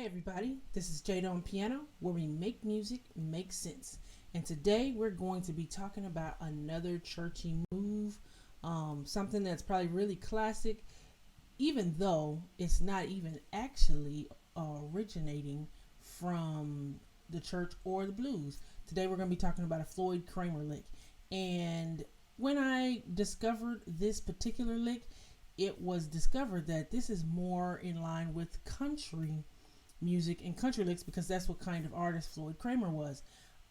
Hey everybody, this is Jada on piano, where we make music make sense. And today we're going to be talking about another churchy move, something that's probably really classic, even though it's not even actually originating from the church or the blues. Today we're going to be talking about a Floyd Cramer lick. And when I discovered this particular lick, it was discovered that this is more in line with country music and country licks because that's what kind of artist Floyd Cramer was.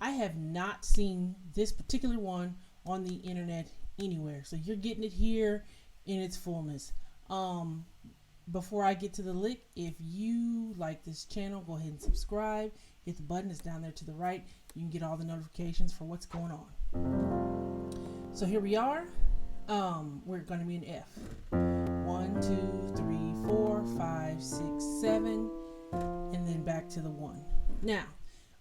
I have not seen this particular one on the internet anywhere, so you're getting it here in its fullness. Before I get to the lick, if you like this channel, go ahead and subscribe. Hit the button, it's down there to the right. You can get all the notifications for what's going on. So here we are. We're going to be in F. 1, 2, 3, 4, 5, 6, 7, and then back to the 1. Now,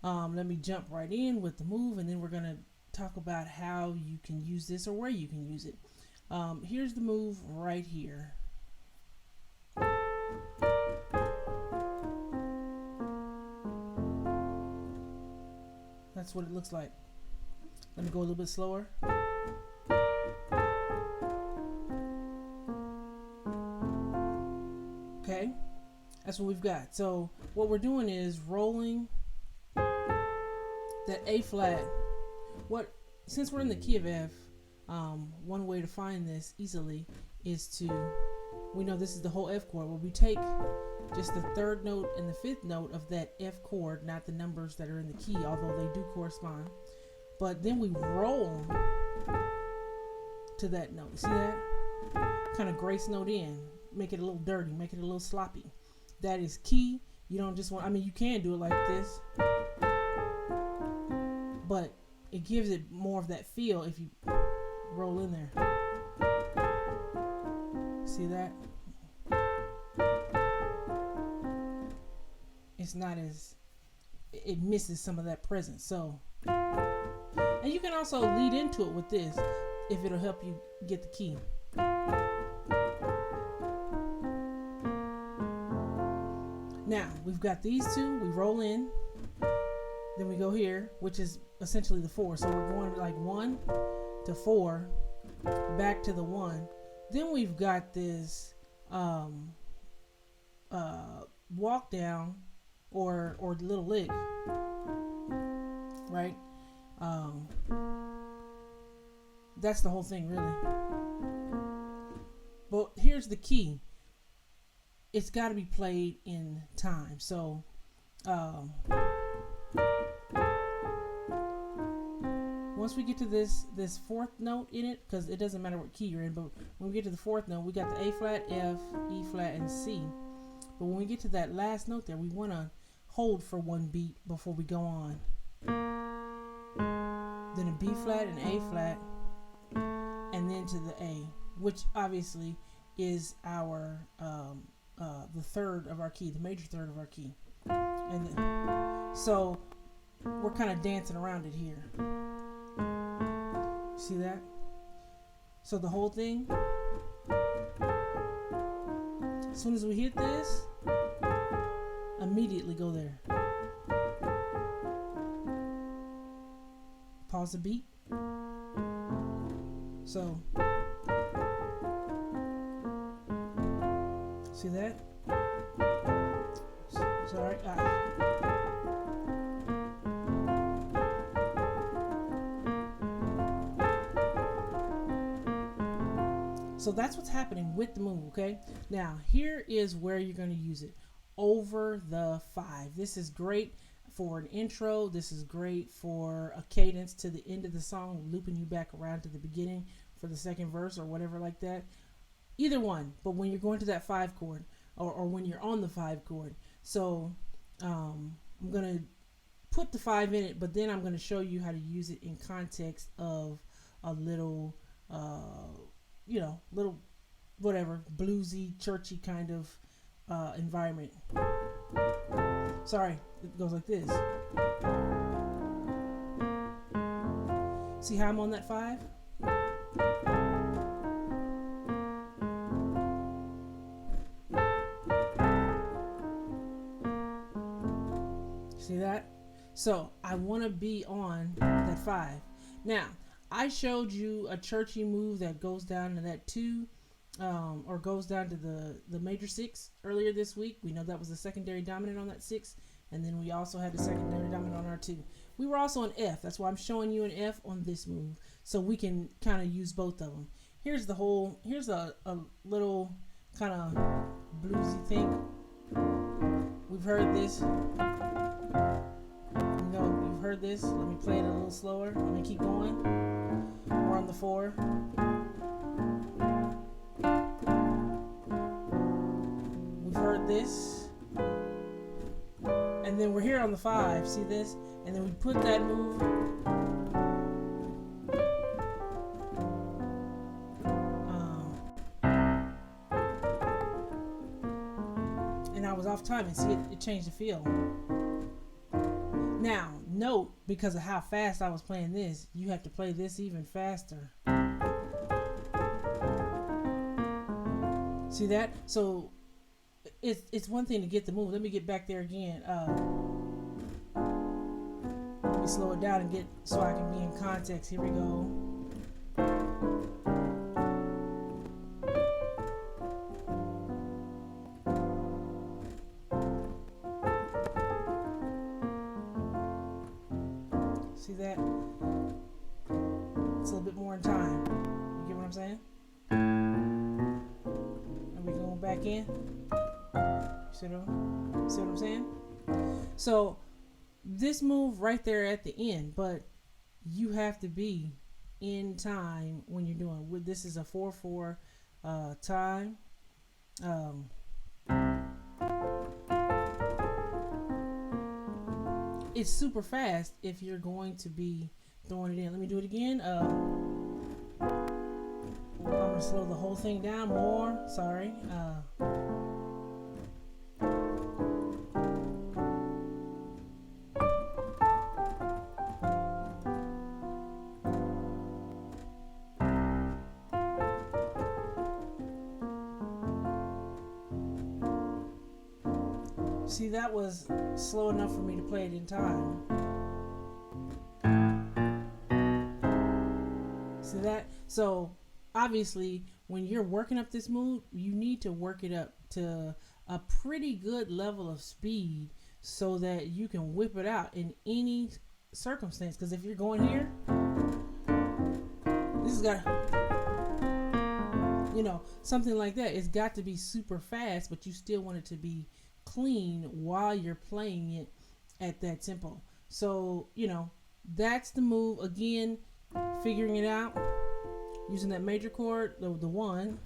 let me jump right in with the move, and then we're going to talk about how you can use this or where you can use it. Here's the move right here. That's what it looks like. Let me go a little bit slower. Okay, that's what we've got. So what we're doing is rolling that A flat. Since we're in the key of F, one way to find this easily is we know this is the whole F chord. Well, we take just the third note and the fifth note of that F chord, not the numbers that are in the key, although they do correspond. But then we roll to that note. You see that? Kind of grace note in. Make it a little dirty, make it a little sloppy. That is key. You don't just want, you can do it like this, but it gives it more of that feel if you roll in there. See that? It's not as, it misses some of that presence. So, and you can also lead into it with this if it'll help you get the key. Now, we've got these two, we roll in, then we go here, which is essentially the 4. So we're going like 1 to 4, back to the 1. Then we've got this walk down or little lick, right? That's the whole thing, really. But here's the key. It's got to be played in time. So once we get to this fourth note in it, because it doesn't matter what key you're in, but when we get to the fourth note, we got the A flat, F, E flat, and C. But when we get to that last note there, we want to hold for one beat before we go on. Then a B flat, an A flat, and then to the A, which obviously is our the third of our key, the major third of our key. And so we're kind of dancing around it here. See that? So the whole thing, as soon as we hit this, immediately go there. Pause the beat. So see that? Sorry. So that's what's happening with the move, okay? Now, here is where you're going to use it. Over the 5. This is great for an intro. This is great for a cadence to the end of the song, looping you back around to the beginning for the second verse or whatever like that. Either one, but when you're going to that 5 chord or when you're on the 5 chord. So I'm going to put the 5 in it, but then I'm going to show you how to use it in context of a little, little whatever, bluesy, churchy kind of environment. Sorry, it goes like this. See how I'm on that 5? See that? So I want to be on that 5. Now, I showed you a churchy move that goes down to that 2, or goes down to the major 6 earlier this week. We know that was the secondary dominant on that 6, and then we also had the secondary dominant on our 2. We were also on F. That's why I'm showing you an F on this move, so we can kind of use both of them. Here's a little kind of bluesy thing. We've heard this. You've heard this. Let me play it a little slower. Let me keep going. We're on the 4. We've heard this. And then we're here on the 5. See this? And then we put that move. And I was off time, and see it changed the feel. Now, note, because of how fast I was playing this, you have to play this even faster. See that? So it's one thing to get the move. Let me get back there again. Let me slow it down and get so I can be in context. Here we go. See that? It's a little bit more in time. You get what I'm saying? Are we going back in? See what I'm saying? So this move right there at the end, but you have to be in time when you're doing. This is a 4/4 time. It's super fast if you're going to be throwing it in. Let me do it again. I'm gonna slow the whole thing down more. Sorry. See, that was slow enough for me to play it in time. See that? So obviously when you're working up this move, you need to work it up to a pretty good level of speed so that you can whip it out in any circumstance. Because if you're going here, this has got, something like that. It's got to be super fast, but you still want it to be clean while you're playing it at that tempo. So that's the move. Again, figuring it out using that major chord, the 1,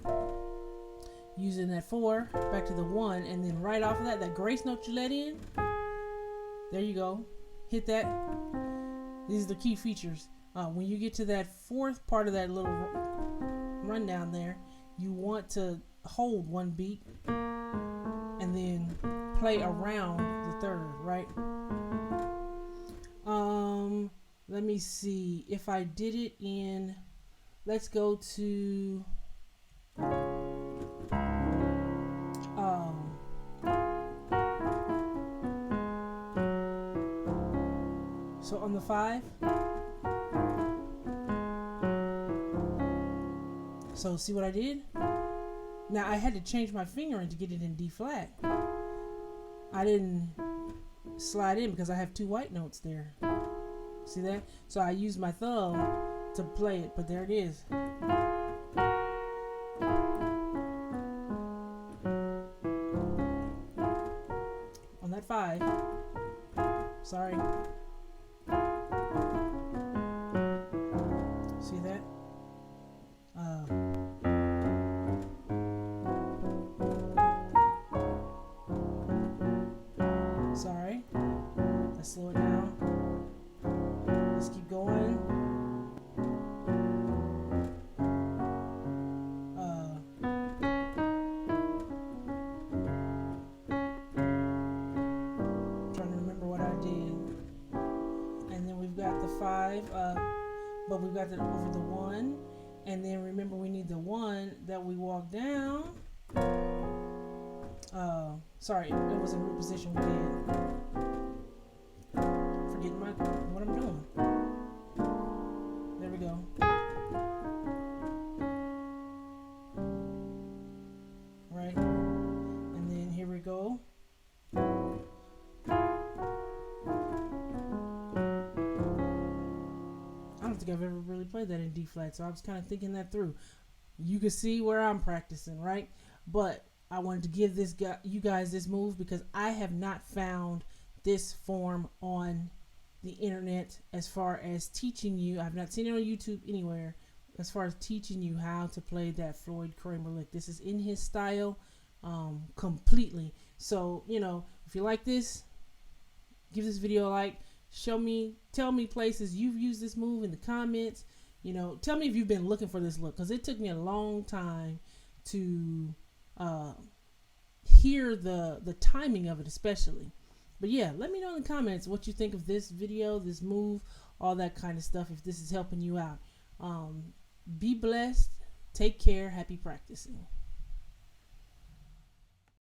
using that 4 back to the 1, and then right off of that grace note you let in, there you go, hit that. These are the key features. When you get to that 4th part of that little rundown there, you want to hold 1 beat and then play around the 3rd, right? Let me see if I did it in, let's go to so on the 5. So see what I did? Now I had to change my fingering to get it in D flat. I didn't slide in because I have 2 white notes there. See that? So I used my thumb to play it, but there it is. On that 5. Sorry. See that? Sorry. Let's slow it down. Let's keep going. Trying to remember what I did. And then we've got the 5, but we've got over the 1. And then remember we need the 1 that we walk down. Sorry, it was in root position we did. go. Right? And then here we go. I don't think I've ever really played that in D flat, so I was kind of thinking that through. You can see where I'm practicing, right? But I wanted to give you guys this move because I have not found this form on the internet as far as teaching you. I've not seen it on YouTube anywhere as far as teaching you how to play that Floyd Cramer lick. This is in his style completely. So, you know, if you like this, give this video a like. Tell me places you've used this move in the comments. You know, tell me if you've been looking for this look, because it took me a long time to hear the timing of it, especially. But yeah, let me know in the comments what you think of this video, this move, all that kind of stuff, if this is helping you out. Be blessed. Take care. Happy practicing.